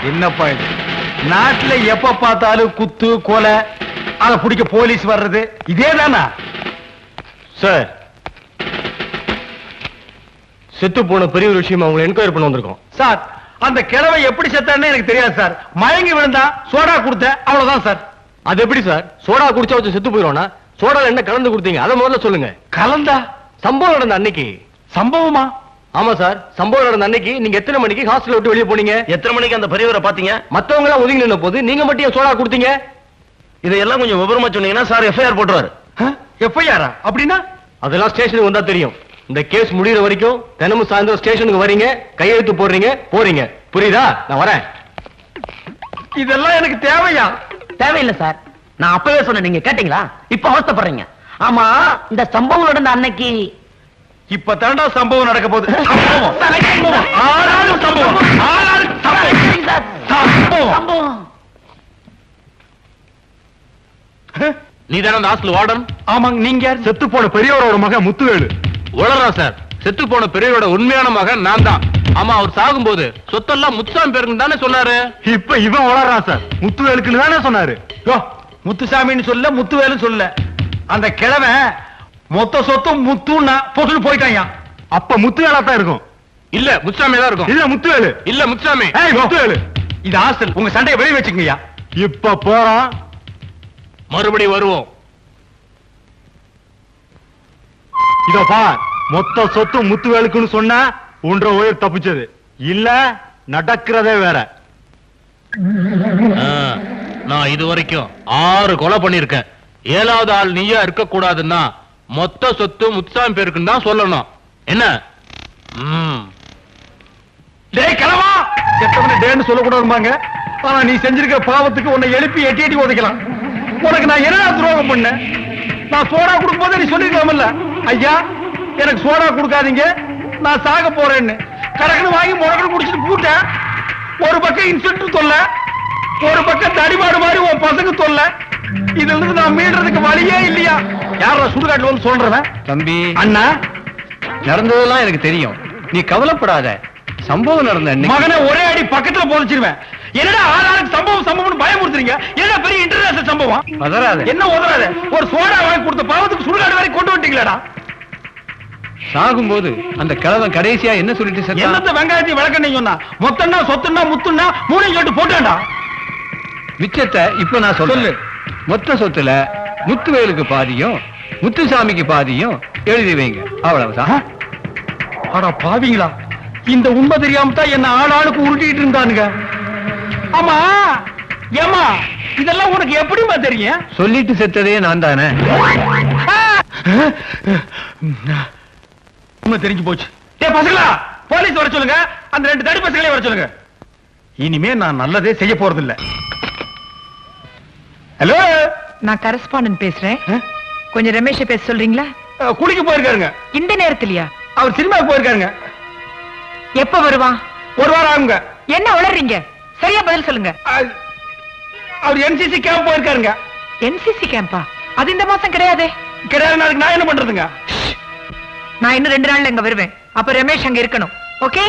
என்னப்பா இது நாட்டுல எப்ப பார்த்தாலும் குத்து கொலை அத பிடிக்க போலீஸ் வர்றது இதே தானா சார்? செத்து போன பெரிய ஒரு விஷயம் அவங்களை என்கொயரி பண்ண வந்திருக்கோம் சார். அந்த கிழவை எப்படி செத்தான்னு எனக்கு தெரியாது சார். மயங்கி விழுந்தா சோடா கொடுத்த அவ்வளவுதான் சார். அது எப்படி சார்? சோடா குடிச்சா வச்சு செத்து போயிடுவானா? சோடால என்ன கலந்து கொடுத்தீங்க அதை முதல்ல சொல்லுங்க. கலந்தா? சம்பவம் நடந்த அன்னைக்கு. சம்பவமா? ஆமா சார், சம்பவம் நடந்த அன்னைக்கு நீங்க எத்தனை மணிக்கு ஹாஸ்டல் விட்டு வெளியே போனீங்க? எத்தனை மணிக்கு அந்த பெரியவரை பாத்தீங்க? மத்தவங்க எல்லாம் ஒதுங்கி நின்ன போது நீங்க மட்டும் ஏன் சோடா கொடுத்தீங்க? இதெல்லாம் கொஞ்சம் விவரமா சொன்னீங்கன்னா சார் எஃப்ஐஆர் போட்டுருவாரு. எஃப்ஐஆரா? அப்படின்னா அதெல்லாம் ஸ்டேஷனுக்கு வந்தா தெரியும். இந்த கேஸ் முடியற வரைக்கும் தினமும் சாயந்தரம் ஸ்டேஷனுக்கு வரீங்க, கையெழுத்து போடுறீங்க, போறீங்க. புரியுதா? நான் வரேன். இதெல்லாம் எனக்கு தேவையா? தேவையில்லை சார். நான் அப்பவே சொன்னேன், நீங்க கேட்டீங்களா? இப்ப அவஸ்தைப்படுறீங்க. ஆமா, இந்த சம்பவம் நடந்த அன்னைக்கு இப்ப தாண்டா சம்பவம் நடக்க போகுது. நீ தானே அந்த ஹாஸ்டல் வார்டன்? ஆமாங்க. நீங்க செத்து போன பெரியவரோட மகன் முத்துவேலு. உளறா சார்? செத்து போன பெரியவரோட உண்மையான மகன் நான் தான். ஆமா, அவர் சாகும்போது சொத்தெல்லாம் முத்துசாமி பேருக்கு தானே சொன்னாரு. இப்ப இவன் வளர்றான் சார். முத்துவேலுக்குன்னு தானே சொன்னாரு. முத்துசாமின்னு சொல்ல, முத்துவேலு சொல்ல. அந்த கிழமை மொத்த சொத்தும் முத்துன்னா போட்டு போயிட்டாங்க. அப்ப முத்துவேலா தான் இருக்கும். இல்ல முத்துசாமி தான் இருக்கும். இல்ல முத்துவேலு. இல்ல முத்துசாமி. முத்துவேலு. இது ஹாஸ்டல். உங்க சண்டையை வெளியே வச்சுக்கங்கய்யா. இப்ப போறோம், மறுபடியும் வருவோம். இதோ பார், மொத்த சொத்து முத்துவேலுக்குன்னு சொன்னா ஒன்ற உயிர் தப்பிச்சது. இல்ல நடக்கிறதே வேற. நான் இது வரைக்கும் 6 கொலை பண்ணிருக்கேன். 7வது ஆள் நீயா இருக்க கூடாதுன்னா மொத்த சொத்து முத்துசாமி பேருக்குன்னு தான் சொல்லணும். என்ன? டேய் கிழவா, செத்தவன டேன்னு சொல்லக்கூடாதுமாங்க. ஆனா நீ செஞ்சிருக்க பாவத்துக்கு உன்னை எழுப்பி எட்டி எட்டி உதைக்கலாம். உனக்கு நான் என்ன துரோகம் பண்ண? நான் சோடா கொடுக்கும் போது நீ சொல்லிருக்கலாம்ல, ஐயா எனக்கு சோடா கொடுக்காதீங்க, நான் சாக போறேன்னு. கணக்குன்னு வாங்கி முடக்கணும் குடிச்சிட்டு போட்டேன். ஒரு பக்கம் இன்ஸ்பெக்டர் தொல்ல, ஒரு பக்கம் தடிமாடு மாதிரி உன் பசங்க தொல்ல. இதுல இருந்து நான் மீள்றதுக்கு வழியே இல்லையா? யாரா சுடுகாட்டுல வந்து சொல்றவன்? தம்பி, அண்ணா நடந்ததெல்லாம் எனக்கு தெரியும், நீ கவலைப்படாத. சம்பவம் நடந்த மகனை ஒரே அடி பக்கத்துல போதிச்சிருவேன். என்னடா ஆளாளுக்கு சம்பவம் சம்பவம் பயமுறுத்துறீங்க? என்ன பெரிய இன்டர்நேஷனல் சம்பவம்? உதறாத. என்ன உதறாத? ஒரு சோடா வாங்கி கொடுத்த பாவத்துக்கு சுடுகாடு வரை கொண்டு வந்துட்டீங்களா? சாகும்போது அந்த கிழவன் கடைசியா என்ன சொல்லிட்டு செத்தான்? என்னத்த வெங்காயத்தை வளர்க்க சொன்னா? மொத்தம்னா சொத்துன்னா முத்துன்னா மூணையும் சொல்லிட்டு போட்டாண்டா. மிச்சத்தை இப்ப நான் சொல்லு. மொத்த சொத்துல முத்துவேலுக்கு பாதியும் முத்துசாமிக்கு பாதியும் எழுதி வைங்க, அவ்வளவுதான். ஆனா பாவீங்களா, இந்த உண்மை தெரியாம தான் என்ன ஆளாளுக்கு உருட்டிட்டு இருந்தானுங்க. ஆமா ஏமா, இதெல்லாம் உனக்கு எப்படிமா தெரியும்? சொல்லிட்டு செத்ததே நான் தானே. உண்மை தெரிஞ்சு போச்சு. டேய் பசங்களா, போலீஸ் வர சொல்லுங்க. அந்த 2 தடி பசங்களே வர சொல்லுங்க. இனிமே நான் நல்லதே செய்ய போறது இல்ல. ஹலோ, நான் கரஸ்பாண்டன்ட் பேசுறேன். கொஞ்சம் ரமேஷை பேச சொல்றீங்களா? குளிக்க போயிருக்காருங்க. இந்த நேரத்திலயா? அவர் சினிமாவுக்கு போயிருக்காருங்க. எப்ப வருவான்? 1 வாரம் ஆகுங்க. என்ன உளறீங்க? சரியா பதில் சொல்லுங்க. அவர் என்சிசி கேம்ப் போயிருக்காருங்க. என்சிசி கேம்பா? அது இந்த மாசம் கிடையாதே. கிடையாது. நாளைக்கு நான் என்ன பண்றதுங்க? நான் இன்னும் 2 நாள்ல அங்க வருவேன். அப்ப ரமேஷ் அங்க இருக்கணும். ஓகே?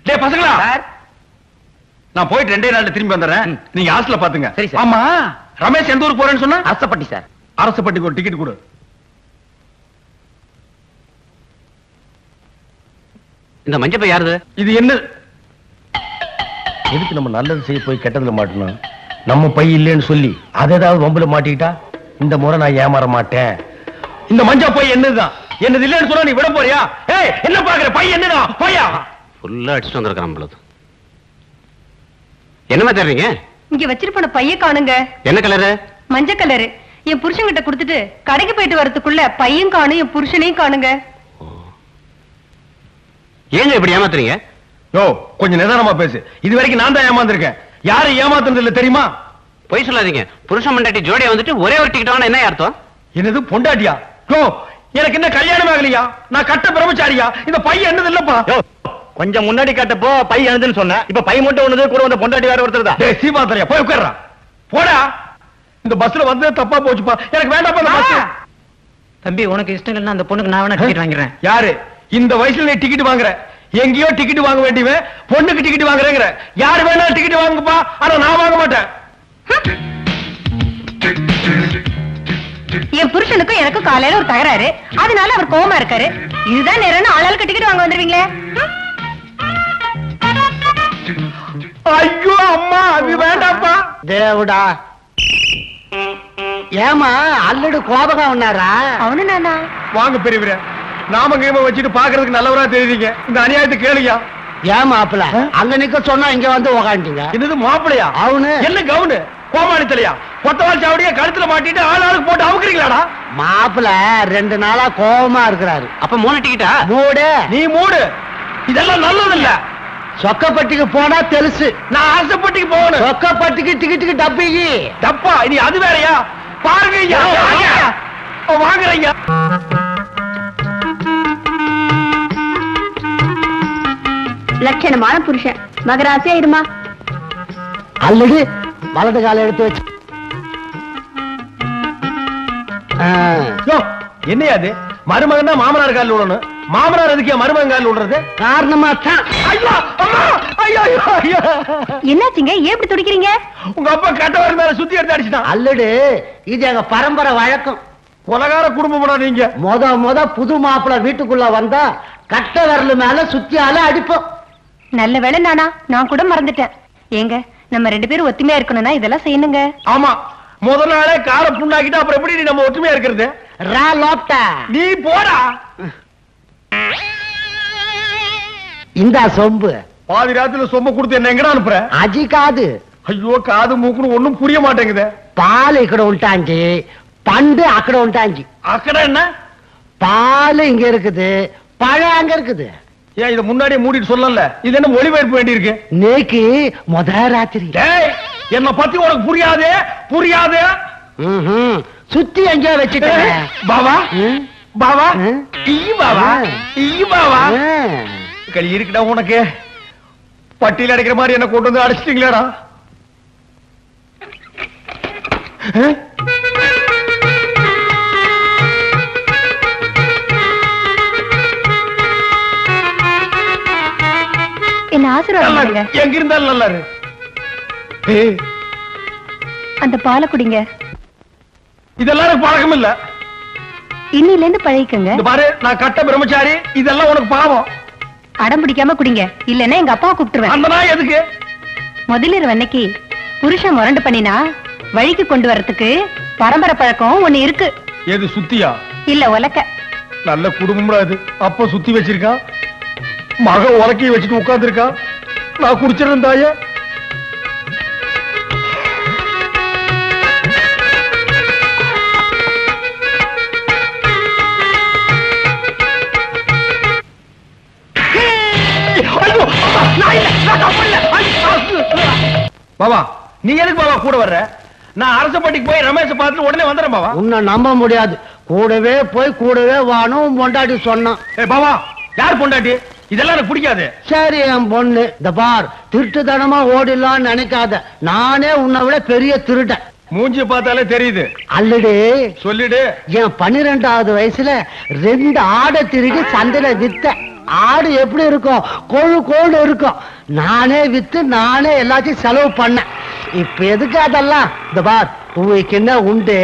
டேய் பசங்களா, நான் போயிட்டு 2 நாள்ல திரும்பி வந்துடுறேன். நீங்க ஹாஸ்டல்ல பாத்துங்க. சரி சார். ஆமா, ரமேஷ் எந்த ஊருக்கு போறேன்னு சொன்னா? அரசப்பட்டி சார். அரசப்பட்டிக்கு ஒரு டிக்கெட் கொடு. இந்த மஞ்சப்பை யாருது? இது என்ன? எதுக்கு நம்ம நல்லது செய்ய போய் கெட்டதுல மாட்டணும்? நம்ம பை இல்லைன்னு சொல்லி அதை ஏதாவது வம்புல மாட்டிக்கிட்டா இந்த முறை நான் ஏமாற மாட்டேன். இந்த மஞ்சள் பை என்னதுதான்? என்னது இல்லைன்னு சொன்னா நீ விட போறியா? ஏய், என்ன பாக்குற? பை என்னதான்? பையா ஃபுல்லா அடிச்சுட்டு வந்திருக்கான் பொழுது. என்னமா தர்றீங்க? இங்க வச்சிட்டு போன பைய காணுங்க. என்ன கலரு? மஞ்சள் கலரு. என் புருஷன்கிட்ட கொடுத்துட்டு கடைக்கு போயிட்டு வரதுக்குள்ள பையன் காணும், என் புருஷனையும் காணுங்க. ஏங்க இப்படி ஏமாத்துறீங்க? யோ, கொஞ்சம் நிதானமா பேசு. இது வரைக்கும் நான் தான் ஏமாந்திருக்கேன். யாரும் ஏமாத்துறது இல்ல தெரியுமா? பொய் சொல்லாதீங்க. புருஷன் மண்டாட்டி ஜோடியா வந்துட்டு ஒரே ஒரு டிக்கெட் வாங்கினா என்ன அர்த்தம்? என்னது பொண்டாட்டியா? யோ, எனக்கு என்ன கல்யாணம் ஆகலையா? நான் கட்ட பிரம்மச்சாரியா? இந்த பை என்னது இல்லப்பா. கொஞ்சம் முன்னாடி காட்டப்போ பை எழுதுன்னு சொன்ன, இப்ப பை மட்டும் ஒண்ணுது, கூட வந்த பொண்டாட்டி வேற ஒருத்தர் தான். டேய் சீமாத்தரையா, போய் உட்கார்றா. போடா. இந்த பஸ்ல வந்து தப்பா போச்சுப்பா. எனக்கு வேண்டாப்பா இந்த பஸ். தம்பி, உனக்கு இஷ்டம் இல்லைன்னா அந்த பொண்ணுக்கு நான் வேணா டிக்கெட் வாங்குறேன். யாரு இந்த வயசுல நீ டிக்கெட் வாங்குற? எங்கேயோ டிக்கெட் வாங்க வேண்டியவன் பொண்ணுக்கு டிக்கெட் வாங்குறேங்கிற. யாரு வேணாலும் டிக்கெட் வாங்குப்பா, ஆனா நான் வாங்க மாட்டேன். என் புருஷனுக்கும் எனக்கும் காலையில ஒரு தகராறு, அதனால அவர் கோவமா இருக்காரு. இதுதான் நேரம் ஆளாளுக்கு டிக்கெட் வாங்க வந்துருவீங்களே. ஐயோ அம்மா, அது வேண்டாப்பா. தேவடா, ஏமா அல்லடு கோபகம் உன்னாரா? அவனு நானா? வாங்க பெரியவரே, நாம கேம வச்சுட்டு பாக்குறதுக்கு நல்லவரா தெரியுறீங்க. இந்த அநியாயத்தை கேளுயா. ஏன் மாப்பிள அங்க நிக்க சொன்னா இங்க வந்து உக்காண்டிங்க? என்னது மாப்பிளையா? அவனு என்ன கவுனு கோமாளித்தலையா? கொத்தவால் சாவடியா கழுத்துல மாட்டிட்டு ஆளாளுக்கு போட்டு அவுக்குறீங்களாடா? மாப்பிள 2 நாளா கோபமா இருக்கிறாரு. அப்ப 3 டிக்கெட்டா? மூடு. நீ மூடு. இதெல்லாம் நல்லது இல்ல. சொக்கப்பட்டிக்கு போனா தெலுசு. நான் ஆசைப்பட்டிக்கு போகணும். சொக்கப்பட்டிக்கு டிக்கெட்டுக்கு டப்பிக்கு தப்பா இனி அது வேறயா? பாருங்க ஐயா, வாங்குறீங்க. லட்சணமான புருஷன், மகராசியா இருமா. அல்லது வலது கால எடுத்து வச்சு. என்னையா அது? மருமகன் தான் மாமனார் காலில் விடணும். மாமனார் எதுக்கு மருமகன் காலில் விடுறது? காரணமா தான். ஐயோ அம்மா, ஐயோ ஐயோ ஐயோ. என்னாச்சுங்க, ஏன் இப்படி துடிக்கிறீங்க? உங்க அப்பா கட்டவர் மேல சுத்தி எடுத்து அடிச்சுட்டான். அல்லடு இது எங்க பரம்பரை வழக்கம். உலகார குடும்பம் நீங்க. முத புது மாப்பிள வீட்டுக்குள்ள வந்தா கட்ட விரல் மேல சுத்தியால அடிப்போம். நல்ல வேளை நானா, நான் கூட மறந்துட்டேன். ஏங்க, நம்ம 2 பேரும் ஒத்துமையா இருக்கணும்னா இதெல்லாம் செய்யணுங்க. ஆமா, முதல் நாளே கார புண்ணாக்கிட்டு அப்புறம் எப்படி நம்ம ஒற்றுமையா இருக்கிறது? நீ போடா. இந்த சொம்பு பாதி ராத்திரில சொம்ப கொடுத்து என்ன எங்கடா அனுப்புற? அஜி காது. ஐயோ, காது மூக்குன்னு ஒண்ணும் புரிய மாட்டேங்குது. பால் இக்கட உண்டாஞ்சி, பண்டு அக்கட உண்டாஞ்சி. அக்கடா என்ன? பால் இங்க இருக்குது, பழம் அங்க இருக்குது. ஏன் இத முன்னாடியே மூடிட்டு சொல்லல? இது என்ன மொழிபெயர்ப்பு வேண்டி இருக்கு? நேக்கு முத ராத்திரி. என்ன பத்தி உனக்கு புரியாது புரியாது. சுத்தி எங்கேயோ வச்சுட்டேன். பாவா பாவா ஈ பாவா ஈ பாவா. களி இருக்குடா உனக்கு. பட்டியல் அடைக்கிற மாதிரி என்ன கொண்டு வந்து அடிச்சிட்டீங்களாடா? என்ன ஆசீர்வாதம். எங்க இருந்தாலும் நல்லா இரு. அந்த பாலை குடிங்க. இதெல்லாம் எனக்கு பழக்கம் இல்ல. இன்னில இருந்து பழகிக்கங்க. இந்த பாரு, நான் கட்ட பிரம்மச்சாரி. இதெல்லாம் உனக்கு பாவம். அடம் பிடிக்காம குடிங்க, இல்லன்னா எங்க அப்பாவை கூப்பிட்டுருவேன். அந்த நாய் எதுக்கு? முதலிரவு அன்னைக்கு புருஷன் முரண்டு பண்ணினா வழிக்கு கொண்டு வரதுக்கு பரம்பரை பழக்கம் ஒண்ணு இருக்கு. எது சுத்தியா? இல்ல உலக்க. நல்ல குடும்பம்டா இது. அப்ப சுத்தி வச்சிருக்கா, மக உலக்கையை வச்சுட்டு உட்கார்ந்து இருக்கா. நான் குடிச்சிருந்தேன் தாயே. பாபா, நீ எதுக்கு பாபா கூட வர்ற? நான் அரசப்பட்டிக்கு போய் ரமேஷ் பார்த்துட்டு உடனே வந்துறேன் பாபா. உன்னை நம்ப முடியாது. கூடவே போய் கூடவே வானும் பொண்டாட்டி சொன்னான். பாபா, யார் பொண்டாட்டி? இதெல்லாம் எனக்கு பிடிக்காது. சரி என் பொண்ணு, இந்த பார், திருட்டுத்தனமா ஓடிடலான்னு நினைக்காத. நானே உன்னை விட பெரிய திருடன். மூஞ்சி பார்த்தாலே தெரியுது. அல்லது சொல்லிடு. என் 12வது வயசுல 2 ஆடை திருடி சந்தையில வித்த. ஆடு எப்படி இருக்கும்? கொழு கொழு இருக்கும். நானே வித்து நானே எல்லாத்தையும் செலவு பண்ணேன். இப்ப எதுக்கு அதெல்லாம்? இந்த பார், உங்களுக்கு என்ன உண்டு?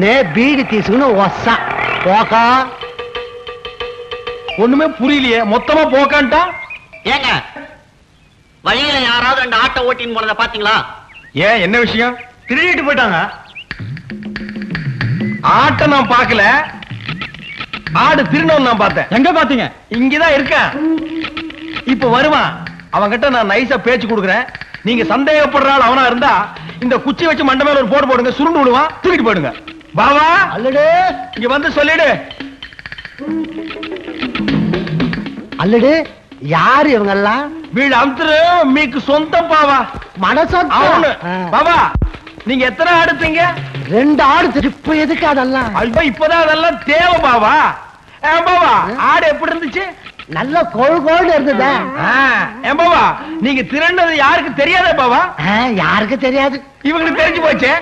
நே பீடி தீசுன்னு ஒசா போக்கா. ஒண்ணுமே புரியலையே. மொத்தமா போக்கான்ட்டா. ஏங்க, வழியில யாராவது 2 ஆட்டோ ஓட்டின்னு போனதை பாத்தீங்களா? ஏன், என்ன விஷயம்? திருடிட்டு போயிட்டாங்க. ஆட்டை நான் பார்க்கல, ஆடு திருநவன் நான் பார்த்தேன். எங்க பாத்தீங்க? இங்கதான் இருக்கேன். இப்ப வருவான். அவன்கிட்ட நான் நைஸா பேச்சு கொடுக்குறேன். நீங்க சந்தேகப்படுற ஆள் அவனா இருந்தா இந்த குச்சி வச்சு மண்டை மேல ஒரு போடு போடுங்க. சுருண்டு விடுவான், தூக்கிட்டு போயிடுங்க. பாவா, அல்லடு இங்க வந்து சொல்லிடு. அல்லடு யாரு இவங்க எல்லாம்? வீடு அமுத்துரு மீக்கு சொந்தம் பாவா. மனசொந்த அவனு. பாவா, நீங்க எத்தனை ஆடுத்தீங்க? 2 ஆடு. இப்ப எதுக்கு அதெல்லாம்? ஐயோ, இப்பதான் அதெல்லாம் தேவை பாவா. பாவா, ஆடு எப்படி இருந்துச்சு? நல்ல கோழு கோழு இருந்ததா? பாவா, நீங்க திரண்டது யாருக்கு தெரியாதே பாவா? யாருக்கு தெரியாது. இவங்களுக்கு தெரிஞ்சு போச்சு.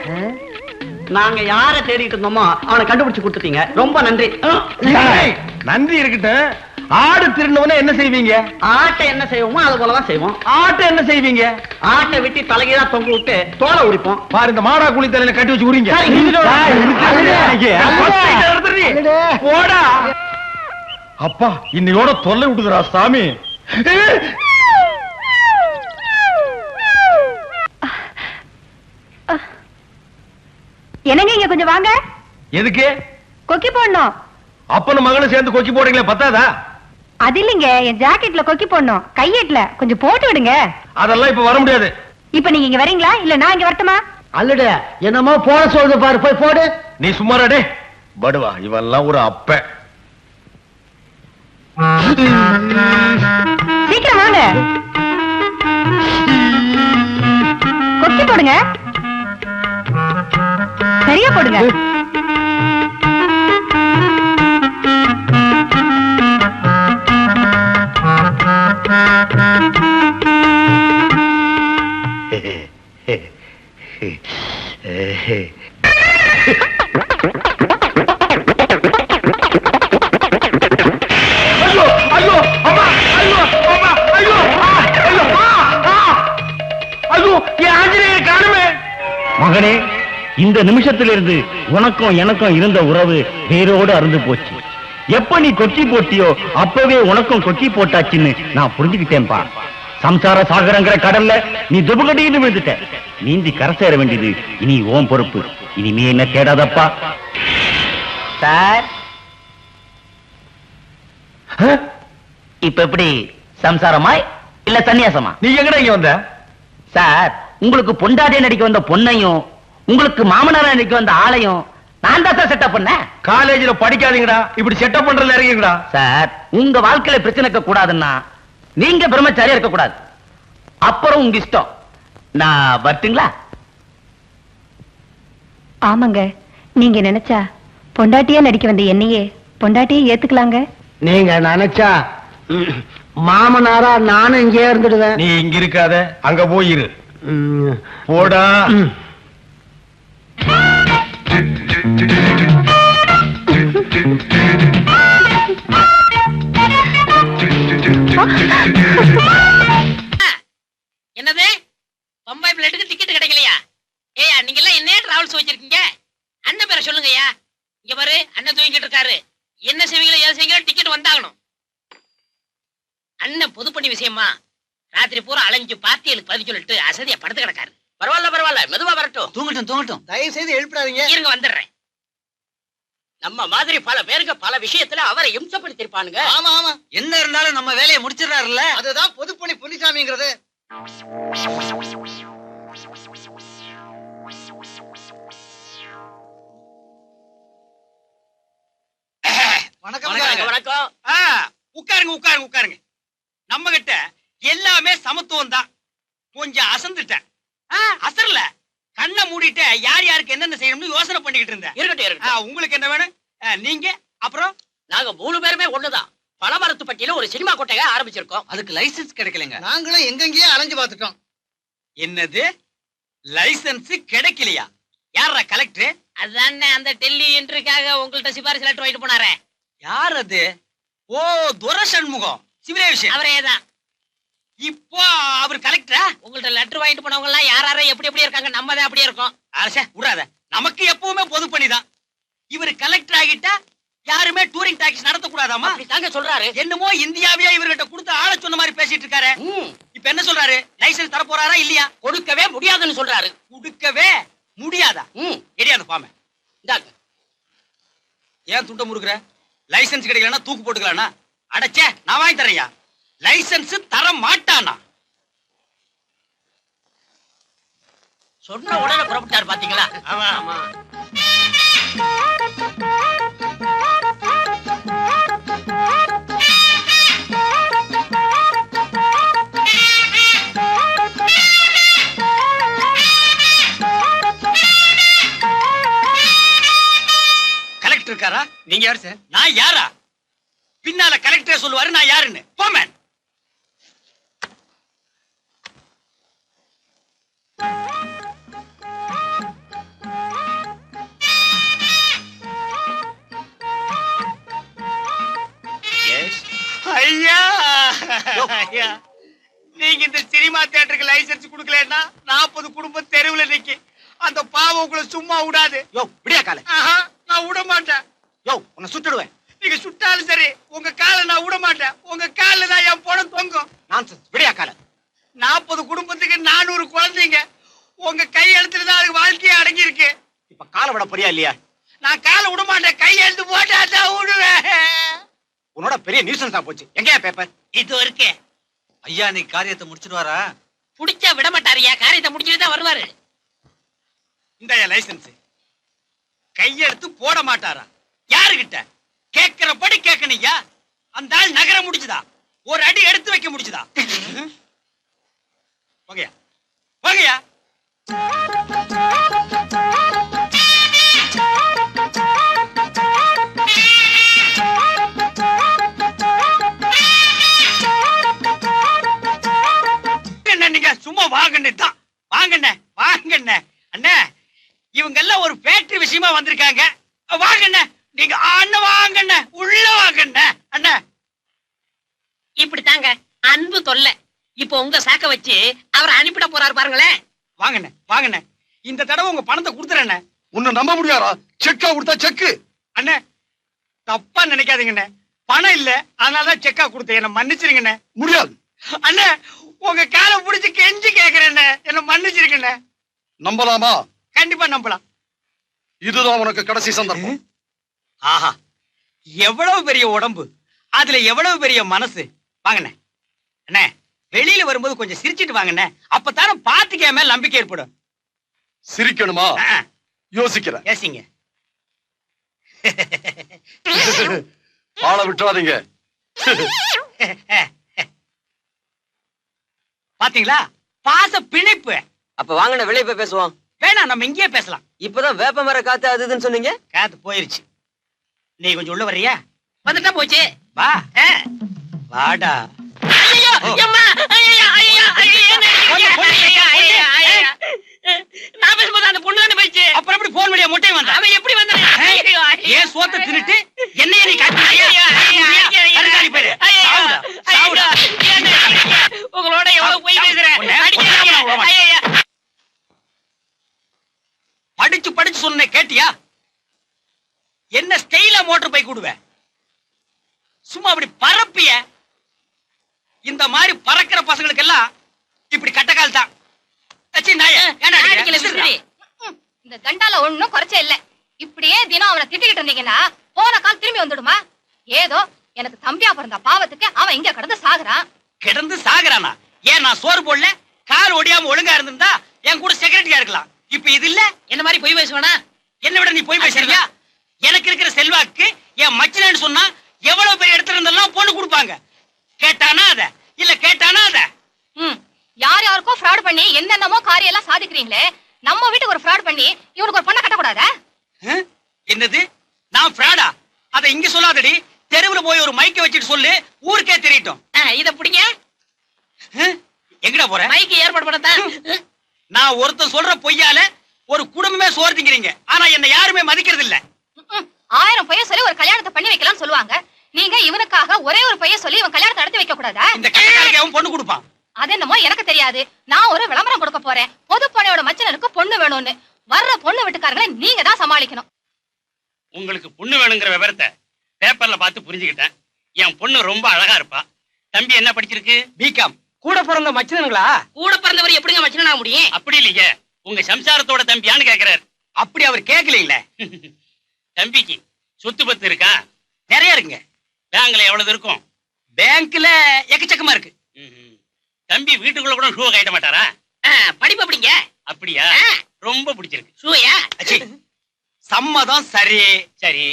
நாங்க யார தேடிட்டு இருந்தோமோ அவனை கண்டுபிடிச்சு கொடுத்துட்டீங்க. ரொம்ப நன்றி. நன்றி இருக்கட்டும். ஆடு திருநவன என்ன செய்வீங்க? ஆட்டை என்ன செய்வோமோ அது போலதான் செய்வோம். ஆட்டை என்ன செய்வீங்க? ஆட்டை வெட்டி தலைகீழா தொங்க விட்டு தோலை உரிப்போம். பாரு இந்த மாடா குழி தலையில கட்டி வச்சு உரிங்க. போடா அப்பா, இன்னையோட தொல்லை விட்டுதுரா சாமி. என்னங்க இங்க கொஞ்சம் வாங்க. எதுக்கு? கொக்கி போடணும். அப்பனும் மகளும் சேர்ந்து கொக்கி போடுறீங்களே, பத்தாதா? அது இல்லைங்க, என் ஜாக்கெட்ல கொக்கி போடணும், கையேட்ல கொஞ்சம் போட்டு விடுங்க. அதெல்லாம் இப்ப வர முடியாது. இப்ப நீங்க இங்க வரீங்களா இல்ல நான் இங்க வரட்டுமா? அல்லடு என்னமோ போட சொல்லுது பாரு, போய் போடு. நீ சும்மாடே படுவா, இவெல்லாம் ஒரு அப்ப. சீக்கிரம் வாங்க, கொக்கி போடுங்க, சரியா போடுங்க. ஐயோ ஐயோ அம்மா, ஐயோ அம்மா, ஐயோ ஐயோ ஐயோ, என் ஆஞ்சநேயர் காணுமே. மகனே, இந்த நிமிஷத்திலிருந்து உனக்கும் எனக்கும் இருந்த உறவு வேரோடு அருந்து போச்சு. எப்ப நீ கொக்கி போட்டியோ அப்பவே உனக்கும் கொக்கி போட்டாச்சுன்னு நான் புரிஞ்சுக்கிட்டேன்பா. சம்சார சாகரங்கிற கடல்ல நீ துபகடின்னு விழுந்துட்ட. நீந்தி கரை சேர வேண்டியது இனி ஓம் பொறுப்பு. இனிமே என்ன தேடாதப்பா. சார், இப்ப எப்படி சம்சாரமாய் இல்ல சன்னியாசமா? நீ எங்கடா இங்க வந்த? சார், உங்களுக்கு பொண்டாட்டிய நடிக்க வந்த பொண்ணையும் உங்களுக்கு மாமனார நடிக்க வந்த ஆளையும் நான் தான் சார் செட்டப் பண்ணேன். காலேஜ்ல படிக்காதீங்கடா, இப்படி செட்டப் பண்றதுல இறங்கிங்கடா. சார், உங்க வாழ்க்கையில பிரச்சனை இருக்க கூடாதுன்னா நீங்க பிரம்மச்சாரியா இருக்க கூடாது. அப்புறம் உங்க இஷ்டம். நான் வரட்டுங்களா? ஆமாங்க, நீங்க நினைச்சா பொண்டாட்டியா நடிக்க வந்த என்னையே பொண்டாட்டியே ஏத்துக்கலாங்க. நீங்க நினைச்சா மாமனாரா நானும் இங்கே இருந்துடுவேன். நீ இங்க இருக்காத, அங்க போயிரு. ம். போடா. என்னது பம்பாய் பிளேட்டுக்கு டிக்கெட் கிடைக்கலையா? ஏயா நீங்க எல்லாம் என்ன டிராவல்ஸ் வச்சிருக்கீங்க? அண்ணன் பேரை சொல்லுங்கய்யா. இங்க பாரு, அண்ணன் தூங்கிட்டு இருக்காரு. என்ன செய்வீங்களோ ஏது செய்வீங்களோ டிக்கெட் வந்தாகணும். அண்ணன் பொது பண்ணி விஷயமா ராத்திரி பூரா அலைஞ்சு பார்ட்டிகளுக்கு பதில் சொல்லிட்டு அசதியா படுத்து கிடக்காரு. பரவாயில்ல பரவாயில்ல, மெதுவா வரட்டும். தூங்கட்டும் தூங்கட்டும். தயவு செய்து எழுப்பிடாதீங்க. இருங்க வந்துடுறேன். நம்ம மாதிரி பல பேருக்கு பல விஷயத்துல அவரை இம்சப்படுத்திருப்பானுங்க. ஆமா ஆமா, என்ன இருந்தாலும் நம்ம வேலையை முடிச்சிடறாருல்ல. அதுதான் பொதுப்பணி புனிசாமிங்கிறது. வணக்கம். வணக்கம். உட்காருங்க உட்காருங்க உட்காருங்க. நம்ம கிட்ட எல்லாமே சமத்துவம் தான். கொஞ்சம் அசந்துட்டேன். அசரல, கண்ணை மூடிட்டு யார் யாருக்கு என்னென்ன செய்யணும்னு யோசனை பண்ணிக்கிட்டு இருந்தேன். இருக்கட்டும் இருக்கட்டும். உங்களுக்கு என்ன வேணும்? நீங்க அப்புறம் நாங்க 3 பேருமே ஒண்ணுதான். பலமரத்துப்பட்டியில ஒரு சினிமா கொட்டையை ஆரம்பிச்சிருக்கோம். அதுக்கு லைசன்ஸ் கிடைக்கலங்க. நாங்களும் எங்கெங்கேயே அலைஞ்சு பார்த்துட்டோம். என்னது லைசன்ஸ் கிடைக்கலையா? யாரா கலெக்டர்? அதானே அந்த டெல்லி என்ட்ரிக்காக உங்கள்ட்ட சிபாரிசு லெட்டர் வாங்கிட்டு போனாரே. யார் அது? ஓ, துரசண்முகம், சிவிலேஷன். அவரே தான். இப்போ அவர் கலெக்டரா? உங்கள்ட்ட லெட்டர் வாங்கிட்டு போனவங்க எல்லாம் யாரார எப்படி எப்படி இருக்காங்க, நம்ம தான் அப்படியே இருக்கோம். அரசே விடாத, நமக்கு எப்பவுமே பொது பண்ணிதான். இவர் கலெக்டர் ஆகிட்டா யாருமே டூரிங் டாக்ஸி நடத்த கூடாதாமா? தாங்க சொல்றாரு. என்னமோ இந்தியாவே இவர்கிட்ட கொடுத்து ஆள சொன்ன மாதிரி பேசிட்டு இருக்காரு. இப்ப என்ன சொல்றாரு? லைசன்ஸ் தர போறாரா இல்லையா? கொடுக்கவே முடியாதுன்னு சொல்றாரு. கொடுக்கவே முடியாதா? எரியா அந்த பாமை. இந்தாங்க. ஏன் துண்ட முறுக்குற? லைசன்ஸ் கிடைக்கலன்னா தூக்கு போட்டுக்கலாம்னா? அடச்சே, நான் வாங்கி தரையா. லைசன்ஸ் தர மாட்டானா? சொன்ன உடனே புறப்பட்டாரு பாத்தீங்களா? ஆமா ஆமா. கலெக்டர் இருக்காரா? நீங்க யாரு சார்? நான் யாரா? பின்னால கலெக்டரே சொல்லுவாரு நான் யாருன்னு. போமேன். தியேட்டருக்கு லைசன்ஸ் கொடுக்கலன்னா 40 குடும்பம் தெருவுல நிக்கி. அந்த பாவம் உங்களை சும்மா விடாது. யோ விடியா கால. நான் விட மாட்டேன். யோ உன்னை சுட்டுடுவேன். நீங்க சுட்டாலும் சரி உங்க காலை நான் விட மாட்டேன். உங்க காலில் தான் என் பணம் தொங்கும். நான்சென்ஸ். விடியா கால. 40 குடும்பத்துக்கு 400 குழந்தைங்க. உங்க கை எழுத்துல தான் அதுக்கு வாழ்க்கையே அடங்கி இருக்கு. இப்ப காலை விட போறியா இல்லையா? நான் காலை விட மாட்டேன். கை எழுத்து போட்டா தான் விடுவேன். உன்னோட பெரிய நியூசன்ஸ் தான் போச்சு. எங்கயா பேப்பர்? இது இருக்கு. ஐயா நீ காரியத்தை முடிச்சிடுவாரா? புடிச்சா விட மாட்டாருயா. காரியத்தை முடிச்சுட்டு தான் வருவாரு. இந்த லைசன்ஸ். கையெழுத்து போட மாட்டாரா? யாருகிட்ட? கேட்கிறபடி கேட்கணும்யா. அந்த ஆள் நகர முடிச்சுதா? ஒரு அடி எடுத்து வைக்க முடிச்சுதா? வாங்கயா வாங்கயா. என்ன நீங்க சும்மா வாங்கண்ணே தான். வாங்கண்ணே வாங்கண்ணே. அண்ணே இவங்க எல்லாம் ஒரு ஃபேக்டரி விஷயமா வந்திருக்காங்க. வாங்கண்ணே நீங்க. அண்ணன் வாங்கண்ணே உள்ள வாங்கண்ணே. அண்ணே இப்படித்தாங்க அன்பு தொல்லை. இப்போ உங்க சாக்க வச்சு அவரை அனுப்பிட போறாரு பாருங்களேன். வாங்கண்ணே வாங்கண்ணே. இந்த தடவை உங்க பணத்தை கொடுத்துறேண்ணே. உன்னை நம்ப முடியாதா? செக்கா கொடுத்தா செக்கு. அண்ணே தப்பா நினைக்காதீங்கண்ணே. பணம் இல்ல அதனாலதான் செக்கா கொடுத்தேன். என்ன மன்னிச்சிருங்கண்ணே. முடியாது. அண்ணே உங்க காலை பிடிச்சு கெஞ்சி கேக்குறேண்ணே. என்ன மன்னிச்சிருக்கண்ணே. நம்பலாமா? கண்டிப்பா நம்பலாம். இதுதான் உனக்கு கடைசி சந்தர்ப்பம். ஆஹா எவ்வளவு பெரிய உடம்பு, அதுல எவ்வளவு பெரிய மனசு. வாங்கண்ணே. அண்ணே வெளியில வரும்போது கொஞ்சம் சிரிச்சிட்டு வாங்கண்ணே. அப்பதானே பாத்துக்கே மேல நம்பிக்கை ஏற்படும். சிரிக்கணுமா? யோசிக்கிறேன். ஏசிங்க. ஆளை விட்டுறாதீங்க. பாத்தீங்களா பாச பிணைப்பு. அப்ப வாங்கண்ணே வெளியே போய் பேசுவோம். வேணாம் நம்ம இங்கேயே பேசலாம். இப்பதான் வேப்ப மர காத்து அதுன்னு சொன்னீங்க. காத்து போயிருச்சு. நீ கொஞ்சம் உள்ள வர்றியா? வந்துட்டா போச்சு. வா. வாடா. ஐயோ அம்மா. ஐயோ ஐயோ ஐயோ. நான் பேசும்போது அந்த பொண்ணு தானே போயிடுச்சு. அப்புறம் எப்படி போன் வழியா மொட்டையை வந்தா? அவன் எப்படி வந்தான்? ஏன் சோத்தை தின்னுட்டு என்னைய நீ காட்டி? உங்களோட எவ்வளவு போய் பேசுறேன். படிச்சு படிச்சு சொன்ன கேட்டியா? என்ன ஸ்டைலா மோட்டர் பைக் விடுவேன். சும்மா அப்படி பறப்பிய. இந்த மாதிரி பறக்கிற பசங்களுக்கு எல்லாம் இப்படி கட்டக்கால் தான். இந்த தண்டால ஒண்ணும் குறைச்சே இல்ல. இப்படியே தினம் அவனை திட்டிக்கிட்டு இருந்தீங்கன்னா போன கால் திரும்பி வந்துடுமா? ஏதோ எனக்கு தம்பியா பிறந்த பாவத்துக்கு அவன் இங்க கிடந்து சாகுறான். கிடந்து சாகுறானா? ஏன் நான் சோறு போடல? கால் ஒடியாம ஒழுங்கா இருந்திருந்தா என் கூட செக்ரட்டரியா இருக்கலாம். இப்ப இது இல்ல. என்ன மாதிரி போய் பேசுவானா? என்ன விட நீ போய் பேசுறியா? எனக்கு இருக்கிற செல்வாக்கு என் மச்சினன்னு சொன்னா எவ்வளவு பெரிய இடத்துல இருந்தெல்லாம் பொண்ணு கொடுப்பாங்க. கேட்டானா அத இல்ல கேட்டானா அத. யார் யாருக்கோ ஃப்ராட் பண்ணி என்னென்னமோ காரியம் எல்லாம் சாதிக்கிறீங்களே, நம்ம வீட்டுக்கு ஒரு ஃப்ராட் பண்ணி இவனுக்கு ஒரு பொண்ணை கட்டக்கூடாதா? என்னது நான் ஃப்ராடா? அத இங்க சொல்லாதடி. தெருவுல போய் ஒரு மைக்க வச்சுட்டு சொல்லு, ஊருக்கே தெரியட்டும். இத பிடிங்க. எங்கடா போற? மைக்கு ஏற்பாடு பண்ணத்தான். நான் ஒருத்தன் சொல்ற பொய்யால ஒரு குடும்பமே சோறு திங்கிறீங்க. ஆனா என்ன யாருமே மதிக்கிறது இல்ல. 1000 பையன் சொல்லி ஒரு கல்யாணத்தை பண்ணி வைக்கலாம்னு சொல்லுவாங்க. நீங்க இவனுக்காக ஒரே ஒரு பையன் சொல்லி இவன் கல்யாணத்தை நடத்தி வைக்க கூடாதா? இந்த கட்டக்காலுக்கு அவன் பொண்ணு கொடுப்பான். அது என்னமோ எனக்கு தெரியாது. நான் ஒரு விளம்பரம் கொடுக்க போறேன். பொது பொண்ணையோட மச்சனருக்கு பொண்ணு வேணும்னு. வர்ற பொண்ணு வீட்டுக்காரங்களை நீங்க தான் சமாளிக்கணும். உங்களுக்கு பொண்ணு வேணுங்கிற விவரத்தை பேப்பர்ல பார்த்து புரிஞ்சுக்கிட்டேன். என் பொண்ணு ரொம்ப அழகா இருப்பா. தம்பி என்ன படிச்சிருக்கு? பிகாம். கூட பிறந்த மச்சினங்களா? கூட பிறந்தவர் எப்படிங்க மச்சினா முடியும்? அப்படி இல்லைங்க, உங்க சம்சாரத்தோட தம்பியான்னு கேக்குறாரு. அப்படி அவர் கேட்கலீங்களே. தம்பிக்கு சொத்து பத்து இருக்கா? நிறைய இருக்குங்க. பேங்க்ல எவ்வளவு இருக்கும்? பேங்க்ல எக்கச்சக்கமா இருக்கு. தம்பி வீட்டுக்குள்ள கூட ஷூ கட்ட மாட்டாரா? படிப்பு அப்படிங்க. அப்படியா? ரொம்ப பிடிச்சிருக்கு. ஷூயா? சம்மதம் சரி சரி.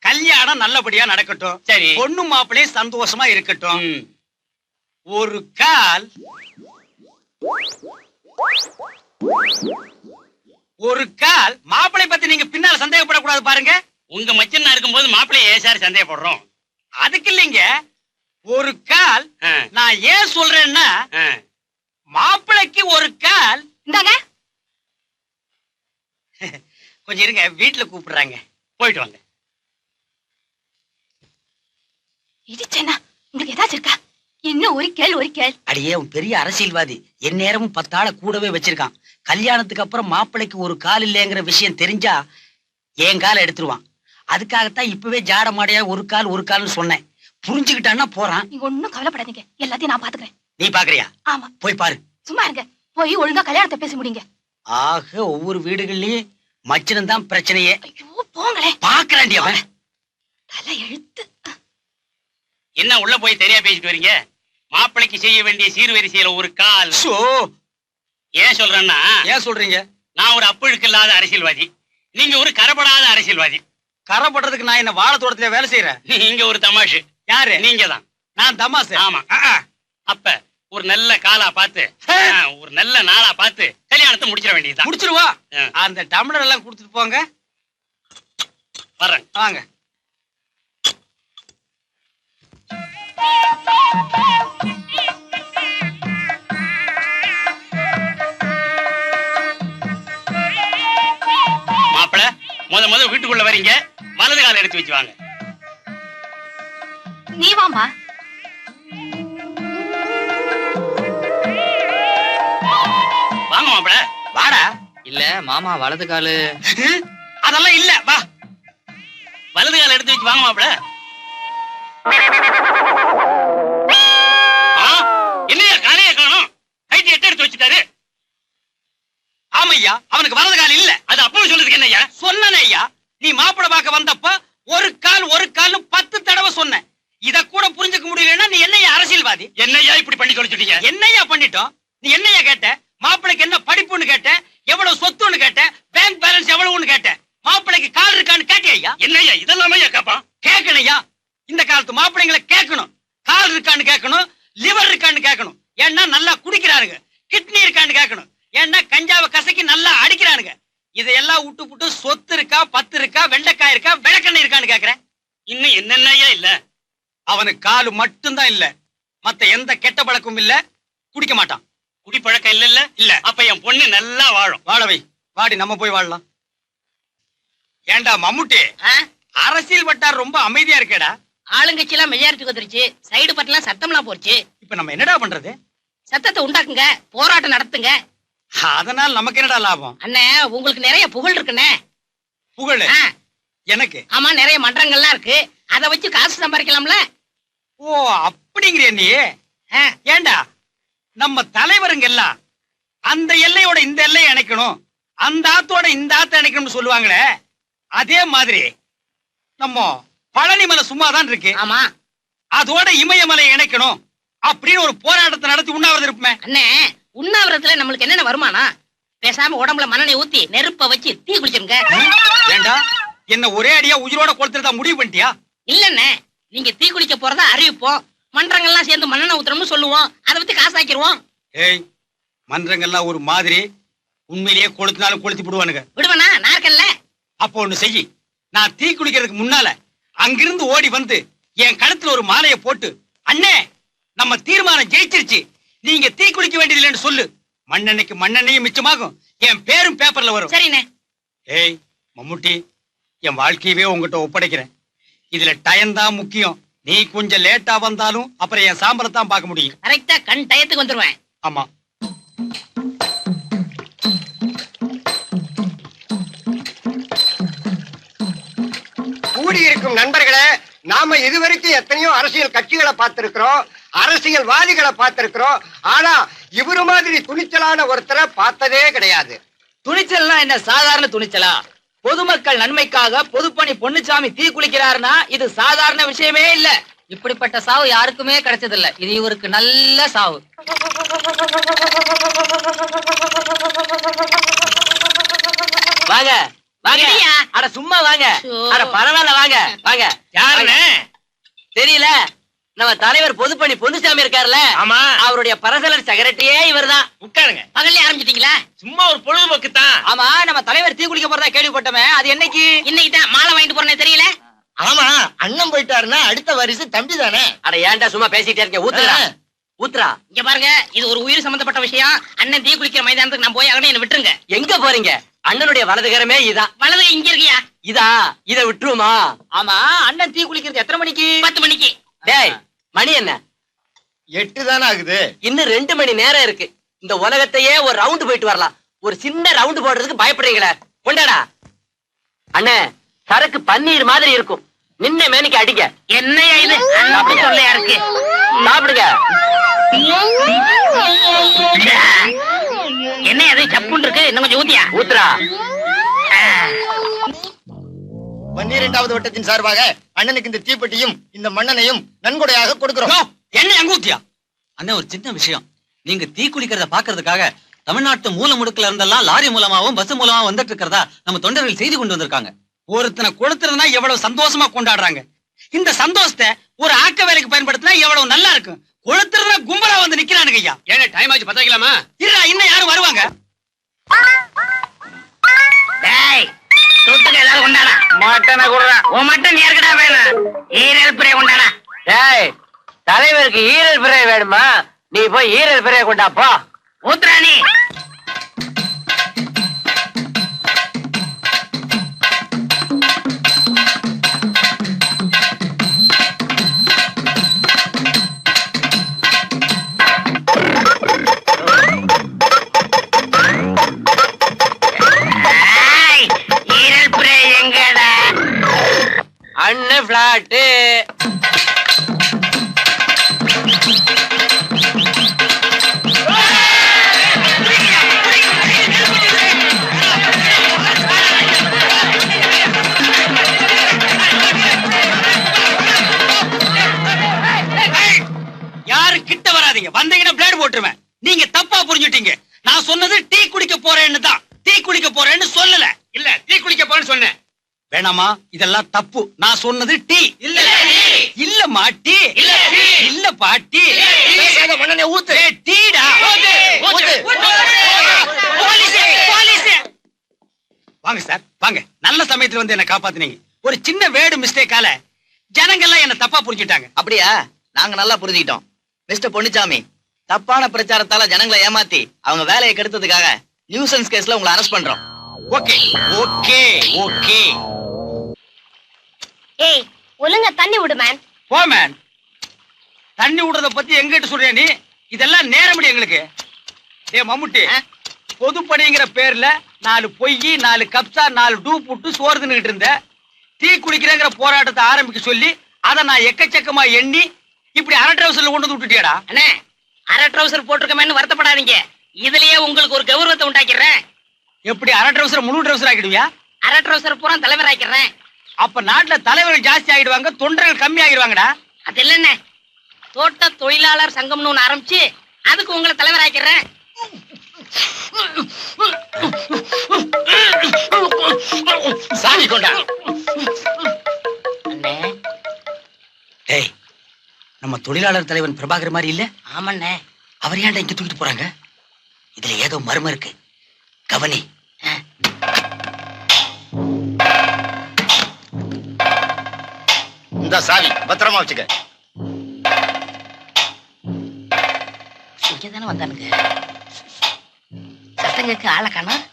கல்யாணம் நல்லபடியா நடக்கட்டும். சரி. பொண்ணு மாப்பிள்ளையும் சந்தோஷமா இருக்கட்டும். ஒரு கால் மாப்பிள்ளை பத்தி நீங்க பின்னால சந்தேகப்படக்கூடாது பாருங்க. உங்க மச்சனா இருக்கும்போது மாப்பிள்ளைய ஏசாரி சந்தேகப்படுறோம். அதுக்கு இல்லைங்க. ஒரு கால் நான் ஏன் சொல்றேன்னா மாப்பிள்ளைக்கு ஒரு கால். இந்தாங்க கொஞ்சம் இருங்க, வீட்டுல கூப்பிடுறாங்க. போயிட்டு வாங்க. இது சென்னா உங்களுக்கு ஏதாச்சும் இருக்கா? இன்னும் ஒரு கேள் அடியே உன் பெரிய அரசியல்வாதி என் நேரமும் 10 ஆளை கூடவே வச்சிருக்கான். கல்யாணத்துக்கு அப்புறம் மாப்பிள்ளைக்கு ஒரு கால் இல்லைங்கிற விஷயம் தெரிஞ்சா என் காலை எடுத்துருவான். அதுக்காகத்தான் இப்பவே ஜாட மாடையா ஒரு கால்னு சொன்னேன். புரிஞ்சுக்கிட்டான்னா போறான். நீங்க ஒண்ணும் கவலைப்படாதீங்க, எல்லாத்தையும் நான் பாத்துக்கிறேன். நீ பாக்குறியா? ஆமா. போய் பாரு. சும்மா இருங்க, போய் ஒழுங்கா கல்யாணத்தை பேசி முடிங்க. ஆக ஒவ்வொரு வீடுகள்லயும் மச்சினம் தான் பிரச்சனையே. ஐயோ போங்களே. பாக்குறாண்டி அவன் தலை எழுத்து. என்ன உள்ள போய் தெரியா பேசிட்டு வரீங்க? மாப்பிளைக்கு செய்ய வேண்டிய சீர்வரிசையில ஒரு கால். ஏன் சொல்றேன்னா, ஏன் சொல்றீங்க? நான் ஒரு அப்புழுக்கு இல்லாத அரசியல்வாதி, நீங்க ஒரு கரப்படாத அரசியல்வாதி. கரப்படுறதுக்கு நான் என்ன வாழை தோட்டத்துல வேலை செய்யறேன்? நீங்க ஒரு தமாஷு. யாரு? நீங்க தான். நான் தமாசு. ஆமா. அப்ப ஒரு நல்ல காலா பார்த்து, ஒரு நல்ல நாளா பார்த்து கல்யாணத்தை முடிச்சிட வேண்டியதுதான். முடிச்சிருவா. அந்த டம்ளர் எல்லாம் கொடுத்துட்டு போங்க. வர்றேன், வாங்க. மாப்பிள முத வீட்டுக்குள்ள வரீங்க, வலது கால எடுத்து வச்சு வாங்க. நீ வாமா. வாங்க மாப்பிள. வாடா. இல்ல மாமா வலது காலு. அதெல்லாம் இல்ல, வா. வலது கால எடுத்து வச்சு வாங்க மாப்பிள. என்னையா காலையே காணும்? கைட்டி எட்டு எடுத்து வச்சுட்டாரு. ஆமையா, அவனுக்கு வலது கால் இல்ல. அது அப்பவும் சொல்றதுக்கு என்னய்யா? சொன்னனே ஐயா, நீ மாப்பிள பார்க்க வந்தப்ப ஒரு கால்னு 10 தடவை சொன்ன. இத கூட புரிஞ்சுக்க முடியலன்னா நீ என்னையா அரசியல்வாதி? என்னையா இப்படி பண்ணி சொல்லிட்டீங்க? என்னையா பண்ணிட்டோம்? நீ என்னையா கேட்ட? மாப்பிளைக்கு என்ன படிப்புன்னு கேட்ட, எவ்வளவு சொத்துன்னு கேட்ட, பேங்க் பேலன்ஸ் எவ்வளவுன்னு கேட்ட, மாப்பிளைக்கு கால் இருக்கான்னு கேட்டியா? என்னையா இதெல்லாமே கேட்பான்? கேட்கணையா? இந்த காலத்து மாப்பிள்ளைங்களை கேட்கணும். கால் இருக்கான்னு கேட்கணும், லிவர் இருக்கான்னு கேட்கணும். ஏன்னா நல்லா குடிக்கிறானுங்க. கிட்னி இருக்கான்னு கேட்கணும். ஏன்னா கஞ்சாவை கசக்கி நல்லா அடிக்கிறானுங்க. இதையெல்லாம் விட்டு புட்டு சொத்து இருக்கா, 10 இருக்கா, வெண்டைக்காய் இருக்கா, விளக்கெண்ணெய் இருக்கான்னு கேக்குறேன். இன்னும் என்னென்னையா இல்ல? அவனுக்கு காலு மட்டும்தான் இல்ல, மத்த எந்த கெட்ட பழக்கமும் இல்ல. குடிக்க மாட்டான். குடிப்பழக்கம் இல்ல. இல்ல. அப்ப என் பொண்ணு நல்லா வாழும். வாழவை. வாடி, நம்ம போய் வாழலாம். ஏண்டா மம்முட்டி, அரசியல் வட்டார் ரொம்ப அமைதியா இருக்கேடா. ஆளுங்கட்சி எல்லாம் மெஜாரிட்டி வந்துருச்சு, சைடு பட்டெல்லாம் சத்தம்லாம் போச்சு. இப்ப நம்ம என்னடா பண்றது? சத்தத்தை உண்டாக்குங்க, போராட்டம் நடத்துங்க. அதனால நமக்கு என்னடா லாபம்? அண்ணே, உங்களுக்கு நிறைய புகழ் இருக்குண்ணே. புகழ் எனக்கு? ஆமா, நிறைய மன்றங்கள்லாம் இருக்கு, அதை வச்சு காசு சம்பாதிக்கலாம்ல. ஓ அப்படிங்கிறிய நீ? ஏண்டா நம்ம தலைவருங்க எல்லாம் அந்த எல்லையோட இந்த எல்லையை இணைக்கணும், அந்த ஆத்தோட இந்த ஆத்த இணைக்கணும்னு சொல்லுவாங்களே, அதே மாதிரி நம்ம பழனி மலை சும்மாதான் இருக்கு. ஆமா, அதோட இமயமலை இணைக்கணும் அப்படின்னு ஒரு போராட்டத்தை நடத்தி உண்ணாவிரதம் இருப்போமே. அண்ணே, உண்ணாவிரதத்துல நம்மளுக்கு என்னென்ன வருமானம்? பேசாம உடம்புல மண்ணெண்ணெய் ஊத்தி நெருப்ப வச்சு தீ குளிச்சிருங்க. ஏண்டா என்ன ஒரே அடியா உயிரோட கொளுத்துறதா முடிவு பண்ணிட்டியா? இல்லண்ணே, நீங்க தீ குளிக்க போறதா அறிவிப்போம், மன்றங்கள்லாம் சேர்ந்து மண்ணெண்ணெய் ஊத்துறோம்னு சொல்லுவோம், அதை பத்தி காசாக்கிடுவோம். ஏய், மன்றங்கள்லாம் ஒரு மாதிரி, உண்மையிலேயே கொளுத்தினாலும் கொளுத்தி விடுவானுங்க. விடுவனா? நான் இருக்கேன்ல. அப்போ ஒண்ணு செய்யி, நான் தீ குளிக்கிறதுக்கு முன்னால அங்கிருந்து ஓடி வந்து என் கழுத்துல ஒரு மாலையை போட்டு, அண்ணே நம்ம தீர்மானம் ஜெயிச்சிருச்சு, நீங்க தீ குளிக்க வேண்டியதில்லைன்னு சொல்லு. மண்ணெண்ணைக்கு மண்ணெண்ணையும் மிச்சமாகும், என் பேரும் பேப்பர்ல வரும். சரிண்ணே. ஏய் மம்முட்டி, என் வாழ்க்கையவே உங்ககிட்ட ஒப்படைக்கிறேன். இதுல டைம் தான் முக்கியம். நீ கொஞ்சம் லேட்டா வந்தாலும் அப்புறம் என் சாம்பலத்தான் பார்க்க முடியும். கரெக்டா கண் டயத்துக்கு வந்துருவேன். ஆமா. கூடியிருக்கும் நண்பர்களே, நாம இதுவரைக்கும் எத்தனையோ அரசியல் கட்சிகளை பார்த்திருக்கிறோம், அரசியல்வாதிகளை பார்த்திருக்கிறோம். ஆனா இவரு மாதிரி துணிச்சலான ஒருத்தரை பார்த்ததே கிடையாது. துணிச்சல்னா என்ன சாதாரண துணிச்சலா? பொதுமக்கள் நன்மைக்காக பொதுப்பணி பொன்னுச்சாமி தீ குளிக்கிறாருன்னா இது சாதாரண விஷயமே இல்ல. இப்படிப்பட்ட சாவு யாருக்குமே கிடைச்சதில்ல. இது இவருக்கு நல்ல சாவு. வாங்க வாங்க. அட சும்மா வாங்க. அட பரவாயில்ல வாங்க வாங்க. யாருன்னு தெரியல. நம்ம தலைவர் பொதுப்பணி பொன்னுசாமி இருக்காருல்ல, ஆமா, அவருடைய பர்சனல் செக்ரட்டரியே இவர்தான். உட்காருங்க. பகல்ல ஆரம்பிச்சிட்டீங்களா? சும்மா ஒரு பொழுதுபோக்கு தான். ஆமா, நம்ம தலைவர் தீ குளிக்க போறதா கேள்விப்பட்டோமே, அது என்னைக்கு? இன்னைக்கு தான். மாலை வாங்கிட்டு போறேன்னு தெரியல. ஆமா, அண்ணன் போயிட்டாருன்னா அடுத்த வரிசை தம்பி தானே. அட ஏன்டா சும்மா பேசிட்டே இருக்க? ஊத்துறா ஊத்துறா. இங்க பாருங்க, இது ஒரு உயிர் சம்பந்தப்பட்ட விஷயம். அண்ணன் தீ குளிக்கிற மைதானத்துக்கு நான் போய் அண்ணன் என்ன விட்டுருங்க. எங்க போறீங்க? அண்ணனுடைய வலதுகரமே இதான். வலது இங்க இருக்கியா? இதா? இத விட்டுருமா? ஆமா, அண்ணன் தீ குளிக்கிறது எத்தனை மணிக்கு? 10 மணிக்கு. டேய், மணி என்ன? 8 தானே ஆகுது. இன்னும் 2 மணி நேரம் இருக்கு. இந்த உலகத்தையே ஒரு ரவுண்ட் போயிட்டு வரலாம். ஒரு சின்ன ரவுண்ட் போடுறதுக்கு பயப்படுறீங்களே, கொண்டாடா. அண்ணே, சரக்கு பன்னீர் மாதிரி இருக்கும். நின்ன மேனிக்கு அடிங்க. என்னையா இது அப்படி சொல்லையா இருக்கு? சாப்பிடுங்க. என்ன அது சப்புன்னு இருக்கு? இன்னும் கொஞ்சம் ஊத்தியா? ஊத்துறா. 12வது வட்டத்தின் சார்பாக அண்ணனுக்கு இந்த தீப்பெட்டியும் இந்த மண்ணனையும் நன்கொடையாக கொடுக்கிறோம். என்ன அங்க ஊத்தியா? அண்ணன், ஒரு சின்ன விஷயம். நீங்க தீ குளிக்கிறத பாக்குறதுக்காக தமிழ்நாட்டு மூல முடுக்குல இருந்தெல்லாம் லாரி மூலமாவும் பஸ் மூலமாவும் வந்துட்டு இருக்கிறதா நம்ம தொண்டர்கள் செய்தி கொண்டு வந்திருக்காங்க. ஒருத்தனை கொளுத்துறதுனா எவ்வளவு சந்தோஷமா கொண்டாடுறாங்க. இந்த சந்தோஷத்தை ஒரு ஆக்க வேலைக்கு பயன்படுத்தினா எவ்வளவு நல்லா இருக்கும். கொளுத்துறதுனா கும்பலா வந்து நிக்கிறானுங்க ஐயா. ஏன்னா டைம் ஆச்சு, பத்த வைக்கலாமா? இல்ல, இன்னும் யாரும் வருவாங்க. டேய், தொட்டுக்க ஏதாவது கொண்டாடா. மட்டனை குடுறா. ஓ மட்டன் யாருக்கடா வேணும்? ஈரல் பிரே கொண்டாடா. டேய், தலைவருக்கு ஈரல் பிறை வேணுமா? நீ போய் ஈரல் பிறைய கொண்டாப்பா. ஊத்துறா நீ. ஈரல் பிரே எங்கடா? அண்ணன் பிளாட்டு. யாரு கிட்ட வராதீங்க. வந்தீங்கன்னா பிளேட் போட்டுருவேன். நீங்க தப்பா புரிஞ்சுட்டீங்க. நான் சொன்னது டீ குடிக்க போறேன்னு தான். டீ குடிக்க போறேன்னு சொல்லல. இல்ல, டீ குடிக்க போறேன்னு சொன்னேன். வேணாமா, இதெல்லாம் தப்பு. நான் சொன்னது டீ. இல்ல இல்லம்மா, டீ. இல்ல பாட்டி. மண்ணனை ஊத்து. டீடா. வாங்க சார், வாங்க. நல்ல சமயத்துல வந்து என்ன காப்பாத்துனீங்க. ஒரு சின்ன வேர்டு மிஸ்டேக்கால ஜனங்கள்லாம் என்ன தப்பா புரிஞ்சுட்டாங்க. அப்படியா? நாங்க நல்லா புரிஞ்சுக்கிட்டோம். மிஸ்டர் பொன்னுச்சாமி, தப்பான பிரச்சாரத்தால ஜனங்களை ஏமாத்தி அவங்க வேலையை கெடுத்ததுக்காக நியூசன்ஸ் கேஸ்ல உங்களை அரெஸ்ட் பண்றோம். Okay okay okay. ஏய், ஒழுங்கா தண்ணி விடு மேன். போ மேன். தண்ணி விடுறத பத்தி எங்கிட்ட சொல்றியா நீ? இதெல்லாம் நேரமடி எங்களுக்கு. டேய் மம்முட்டி, பொதுப்பணிங்கிற பேர்ல 4 பொய், 4 கப்சா, 4 டூப் விட்டு சோறு தின்னுகிட்டு இருந்த. டீ குடிக்கிறேங்கிற போராட்டத்தை ஆரம்பிக்க சொல்லி அதை நான் எக்கச்சக்கமா எண்ணி இப்படி அரை ட்ரவுசர்ல கொண்டு வந்து விட்டுட்டியாடா. அண்ணே, அரை ட்ரவுசர் போட்டிருக்கமேன்னு வருத்தப்படாதீங்க. இதுலயே உங்களுக்கு ஒரு கௌரவத்தை உண்டாக்கிறேன். எப்படி அரை ட்ரவுசர் முழு ட்ரவுசர் ஆக்கிடுவியா? அரை ட்ரவுசர் பூரா தலைவர் ஆக்கிறேன். அப்ப நாட்டுல தலைவர்கள் ஜாஸ்தி ஆகிடுவாங்க, தொண்டர்கள் கம்மி ஆகிடுவாங்கடா. அது இல்லண்ணே, தோட்ட தொழிலாளர் சங்கம்னு ஒண்ணு ஆரம்பிச்சு அதுக்கு உங்களை தலைவர் ஆக்கிறேன். சாமி கொண்டா. அண்ணே, டேய், நம்ம தொழிலாளர் தலைவன் பிரபாகர் மாதிரி இல்ல? ஆமண்ணே. அவர் ஏன்டா இங்க தூக்கிட்டு போறாங்க? இதுல ஏதோ மர்மம் இருக்கு. கவனி. இந்த சாவி பத்திரமா வச்சுக்க. இங்கதானே வந்தானுங்க. சத்தம் கேட்க ஆளை காணோம்.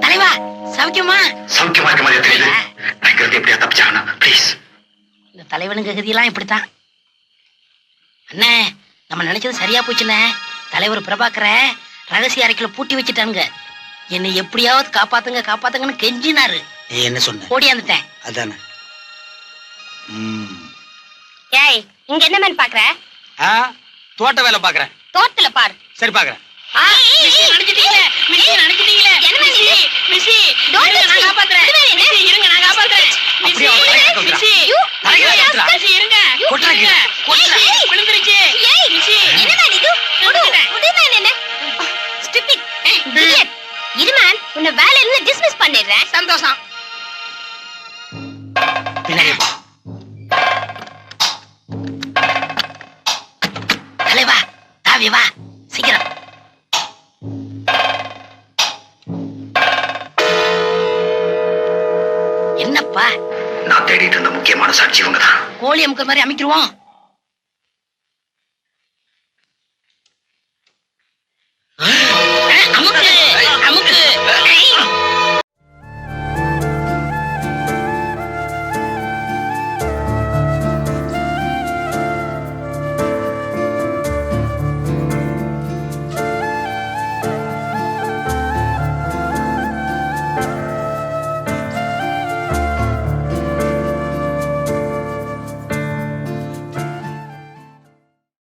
தலைவா, சௌக்கியமா? சௌக்கியமா இருக்க மாதிரி தெரியுது. எப்படியா தப்பிச்சாகணும் ப்ளீஸ். இந்த தலைவனுங்க கதியெல்லாம் இப்படித்தான். அண்ணே, நம்ம நினைச்சது சரியா போச்சுண்ணே. தலைவர் பிரபாகரை ரகசிய அறைக்குள்ள பூட்டி வச்சுட்டானுங்க. என்னை எப்படியாவது காப்பாத்துங்க காப்பாத்துங்கன்னு கெஞ்சினாரு. நீ என்ன சொன்ன? ஓடியாந்துட்டேன். அதானே. ஏய், இங்க என்ன மேன் பாக்குற? தோட்ட வேலை பாக்குறேன். தோட்டத்துல பாரு. சரி பாக்குறேன். சந்தோஷம். தலைவா, தாவி வா சீக்கிரம். என்னப்பா? நான் தேடிட்டு இருந்த முக்கியமான சாட்சி இவங்க தான். கோழி அமுக்கிற மாதிரி அமைக்கிருவோம். அமுக்கு அமுக்கு.